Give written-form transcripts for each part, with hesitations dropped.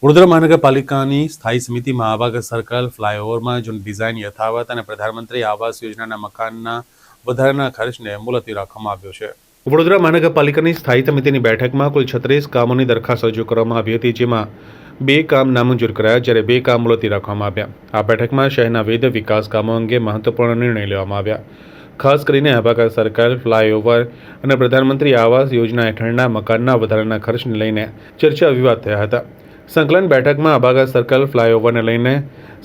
વડોદરા મહાનગરપાલિકાની સ્થાયી સમિતિમાં આવાગત સર્કલ ફ્લાયઓવરમાં જૂની ડિઝાઇન યથાવત અને પ્રધાનમંત્રી આવાસ યોજનાના મકાનના વધારાના ખર્ચને મુલતવી રાખવામાં આવ્યો છે. વડોદરા મહાનગરપાલિકાની સ્થાયી સમિતિની બેઠકમાં કુલ 36 કામોની દરખાસ્ત રજૂ કરવામાં આવી હતી, જેમાં 2 કામ નામંજૂર કરાયા જ્યારે 2 કામ મુલતવી રાખવામાં આવ્યા. આ બેઠકમાં શહેરના વિવિધ વિકાસ કામો અંગે મહત્વપૂર્ણ નિર્ણય લેવામાં આવ્યા. ખાસ કરીને આવાગત સર્કલ, ફ્લાયઓવર અને પ્રધાનમંત્રી આવાસ યોજના હેઠળના મકાનના વધારાના ખર્ચને લઈને ચર્ચા વિવાદ થયા હતા. સંકલન બેઠકમાં આબાગત સર્કલ ફ્લાયઓવરને લઈને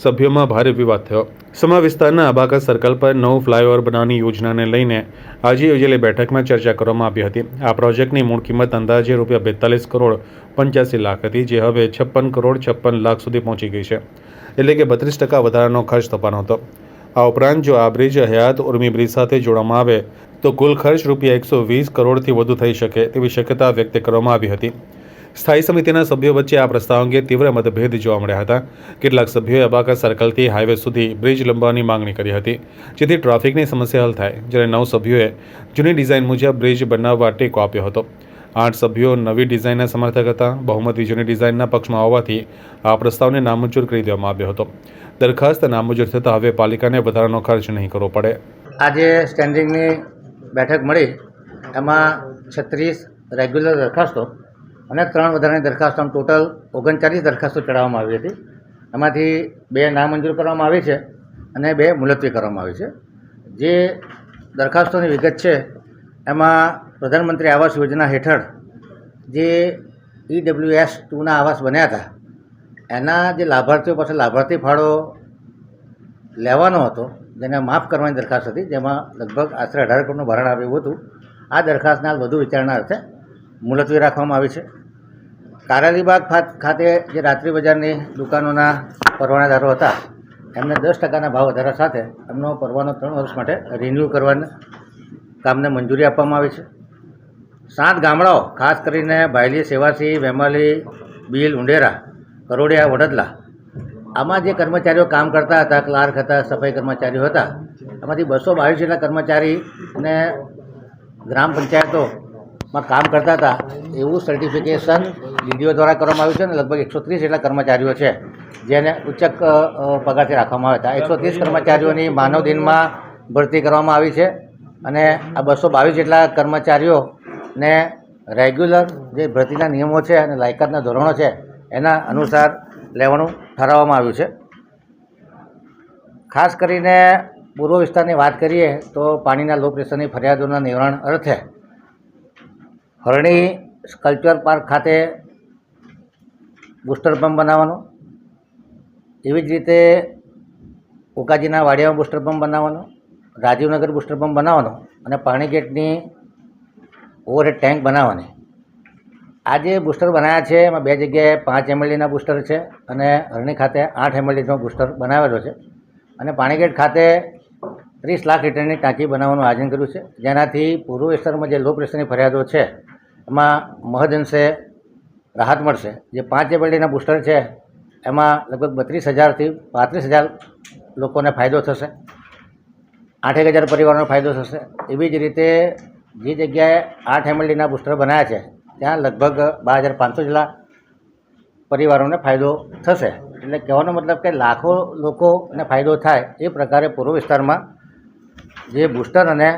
સભ્યોમાં ભારે વિવાદ થયો. સમા વિસ્તારના આબાગત સર્કલ પર નવું ફ્લાયઓવર બનાવવાની યોજનાને લઈને આજે યોજેલી બેઠકમાં ચર્ચા કરવામાં આવી હતી. આ પ્રોજેક્ટની મૂળ કિંમત અંદાજે ₹42 કરોડ 85 લાખ હતી, જે હવે 56 કરોડ 56 લાખ સુધી પહોંચી ગઈ છે, એટલે કે 32% વધારાનો ખર્ચ થવાનો હતો. આ ઉપરાંત જો આ બ્રિજ હયાત ઉર્મી બ્રિજ સાથે જોડવામાં આવે તો કુલ ખર્ચ ₹120 કરોડથી વધુ થઈ શકે તેવી શક્યતા વ્યક્ત કરવામાં આવી હતી. સ્થાયી સમિતિના સભ્યો વચ્ચે આ પ્રસ્તાવ અંગે તીવ્ર મતભેદ જોવા મળ્યા હતા. કેટલાક સભ્યોએ આબાગત સર્કલથી હાઈવે સુધી બ્રિજ લંબાવવાની માંગણી કરી હતી, જેથી ટ્રાફિકની સમસ્યા હલ થાય, જ્યારે 9 સભ્યોએ જૂની ડિઝાઇન મુજબ બ્રિજ બનાવવા ટેકો આપ્યો હતો. 8 સભ્યો નવી ડિઝાઇનના સમર્થક હતા. બહુમતી જૂની ડિઝાઇનના પક્ષમાં હોવાથી આ પ્રસ્તાવને નામંજૂર કરી દેવામાં આવ્યો હતો. દરખાસ્ત નામંજૂર થતાં હવે પાલિકાને વધારાનો ખર્ચ નહીં કરવો પડે. આજે સ્ટેન્ડિંગની બેઠક મળી, એમાં 36 રેગ્યુલર દરખાસ્તો અને 3 વધારાની દરખાસ્તો, ટોટલ 39 દરખાસ્તો ચડાવવામાં આવી હતી. એમાંથી 2 નામંજૂર કરવામાં આવી છે અને 2 મુલતવી કરવામાં આવી છે. જે દરખાસ્તોની વિગત છે એમાં પ્રધાનમંત્રી આવાસ યોજના હેઠળ જે EWS 2ના આવાસ બન્યા હતા, એના જે લાભાર્થીઓ પાસે લાભાર્થી ફાળો લેવાનો હતો, જેને માફ કરવાની દરખાસ્ત હતી, જેમાં લગભગ આશરે 18 કરોડનું ભરણ આવ્યું હતું. આ દરખાસ્તના વધુ વિચારણા અર્થે મુલતવી રાખવામાં આવી છે. કારાલીબાગ ખાતે જે રાત્રિ બજારની દુકાનોના પરવાનાદારો હતા, એમને 10%ના ભાવ વધારા સાથે એમનો પરવાનો 3 વર્ષ માટે રિન્યૂ કરવાના કામને મંજૂરી આપવામાં આવી છે. 7 ગામડાઓ, ખાસ કરીને ભાયલી, સેવાસી, વેમાલી, બીલ, ઉંડેરા, કરોડિયા, વડદલા, આમાં જે કર્મચારીઓ કામ કરતા હતા, ક્લાર્ક હતા, સફાઈ કર્મચારીઓ હતા, એમાંથી 222 જેટલા કર્મચારીને ગ્રામ પંચાયતોમાં કામ કરતા હતા એવું સર્ટિફિકેશન DDO દ્વારા કરવામાં આવ્યું છે. અને લગભગ 130 જેટલા કર્મચારીઓ છે જેને ઉચ્ચક પગારથી રાખવામાં આવ્યા હતા. 130 કર્મચારીઓની માનવ દિનમાં ભરતી કરવામાં આવી છે અને આ 222 જેટલા કર્મચારીઓને રેગ્યુલર જે ભરતીના નિયમો છે અને લાયકાતના ધોરણો છે એના અનુસાર લેવાનું ઠરાવવામાં આવ્યું છે. ખાસ કરીને પૂર્વ વિસ્તારની વાત કરીએ તો પાણીના લો પ્રેશરની ફરિયાદોના નિવારણ અર્થે હરણી સ્કલ્પચર પાર્ક ખાતે બુસ્ટર પંપ બનાવવાનો, એવી જ રીતે ઉકાજીના વાડિયામાં બુસ્ટર પંપ બનાવવાનો, રાજીવનગર બુસ્ટર પંપ બનાવવાનો અને પાણી ગેટની ઓવરહેડ ટેન્ક બનાવવાની. આ જે બુસ્ટર બનાવ્યા છે એમાં 2 જગ્યાએ 5 mldના બુસ્ટર છે અને હરણી ખાતે 8 mldનો બુસ્ટર બનાવેલો છે. અને પાણીગેટ ખાતે 30 લાખ લીટરની ટાંકી બનાવવાનું આયોજન કર્યું છે, જેનાથી પૂર્વ વિસ્તારમાં જે લો પ્રેશરની ફરિયાદો છે એમાં મહદઅંશે રાહત મળશે. જે 5 mldના બુસ્ટર છે એમાં લગભગ 32,000થી 35,000 લોકોને ફાયદો થશે, 8,000 પરિવારોને ફાયદો થશે. એવી જ રીતે જે જગ્યાએ 8 mldના બુસ્ટર બનાવ્યા છે ત્યાં લગભગ 12,500 જેટલા પરિવારોને ફાયદો થશે. એટલે કહેવાનો મતલબ કે લાખો લોકોને ફાયદો થાય એ પ્રકારે પૂર્વ વિસ્તારમાં જે બુસ્ટર અને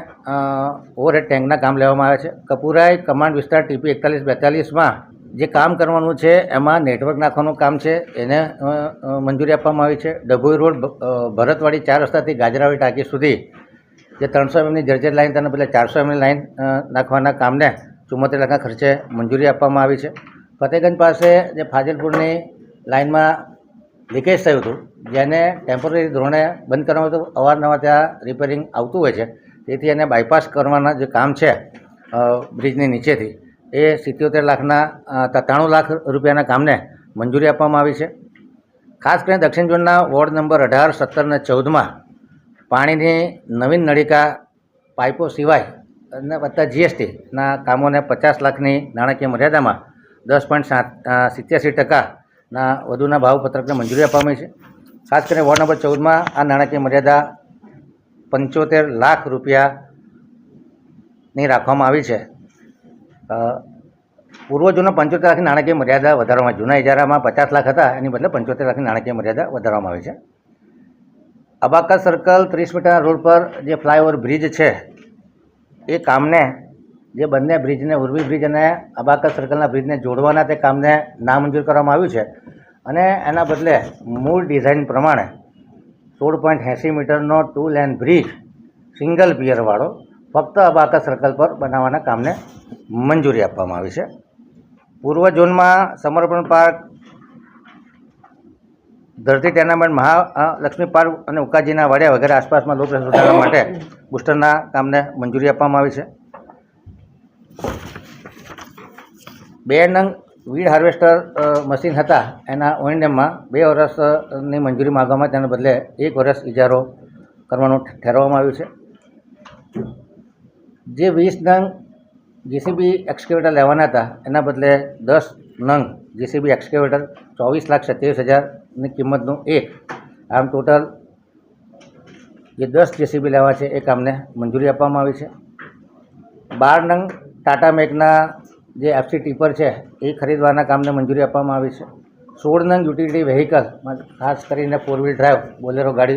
ઓવરહેડ ટેન્કના કામ લેવામાં આવે છે. કપુરાઈ કમાન્ડ વિસ્તાર TP 4142માં જે કામ કરવાનું છે એમાં નેટવર્ક નાખવાનું કામ છે, એને મંજૂરી આપવામાં આવી છે. ડભોઈ રોડ ભરતવાડી 4 રસ્તાથી ગાજરાવાડી ટાંકી સુધી જે 300 mmની જર્જર લાઇન તેના બદલે 400 mm લાઇન નાખવાના કામને 74 લાખના ખર્ચે મંજૂરી આપવામાં આવી છે. ફતેગંજ પાસે જે ફાજલપુરની લાઇનમાં લીકેજ થયું હતું, જેને ટેમ્પરરી ધોરણે બંધ કરવામાં હતું, અવારનવાર ત્યાં રિપેરિંગ આવતું હોય છે, તેથી એને બાયપાસ કરવાના જે કામ છે બ્રિજની નીચેથી એ 77 લાખના 93 લાખ રૂપિયાના કામને મંજૂરી આપવામાં આવી છે. ખાસ કરીને દક્ષિણ ઝોનના વોર્ડ નંબર 18, 17 અને 14માં પાણીની નવીન નળિકા પાઇપો સિવાય અને વત્તા GSTના કામોને 50 લાખની નાણાકીય મર્યાદામાં 10.87%ના વધુના ભાવપત્રકને મંજૂરી આપવામાં આવી છે. ખાસ કરીને વોર્ડ નંબર 14માં આ નાણાકીય મર્યાદા 75 લાખ રૂપિયાની રાખવામાં આવી છે. પૂર્વ જૂના 75 લાખની નાણાકીય મર્યાદા વધારવામાં જૂના ઇજારામાં 50 લાખ હતા એની બદલે 75 લાખની નાણાકીય મર્યાદા વધારવામાં આવી છે. અબાકસ સર્કલ 30 મીટરના રોડ પર જે ફ્લાયઓવર બ્રિજ છે એ કામને જે બંને બ્રિજને ઉર્વી બ્રિજ અને અબાકસ સર્કલના બ્રિજને જોડવાના તે કામને નામંજૂર કરવામાં આવ્યું છે અને એના બદલે મૂળ ડિઝાઇન પ્રમાણે 16.80 મીટરનો 2 લેન બ્રિજ સિંગલ પિયરવાળો ફક્ત અબાકસ સર્કલ પર બનાવવાના કામને મંજૂરી આપવામાં આવી છે. પૂર્વ ઝોનમાં સમર્પણ પાર્ક, ધરતી ટેનામેન્ટ, મહાલક્ષ્મી પાર્ક અને ઉકાજીના વાડિયા વગેરે આસપાસમાં લોક સુધારણા માટે બુસ્ટરના કામને મંજૂરી આપવામાં આવી છે. 2 નંગ વીડ હાર્વેસ્ટર મશીન હતા એના ઓએનએમમાં 2 વર્ષની મંજૂરી માગવામાં તેના બદલે 1 વર્ષ ઇજારો કરવાનું ઠેરવવામાં આવ્યું છે. જે 20 નંગ જીસીબી એક્સકેવેટર લેવાના હતા એના બદલે 10 નંગ જીસીબી એક્સકેવેટર 24,27,000ની કિંમતનું એક, આમ ટોટલ જે 10 જીસીબી લેવા છે એ કામને મંજૂરી આપવામાં આવી છે. 12 નંગ ટાટા મેકના જે એફસી ટીપર છે એ ખરીદવાના કામને મંજૂરી આપવામાં આવી છે. 16 નંગ યુટિલિટી વ્હીકલ, ખાસ કરીને 4 વ્હીલ ડ્રાઈવ બોલેરો ગાડી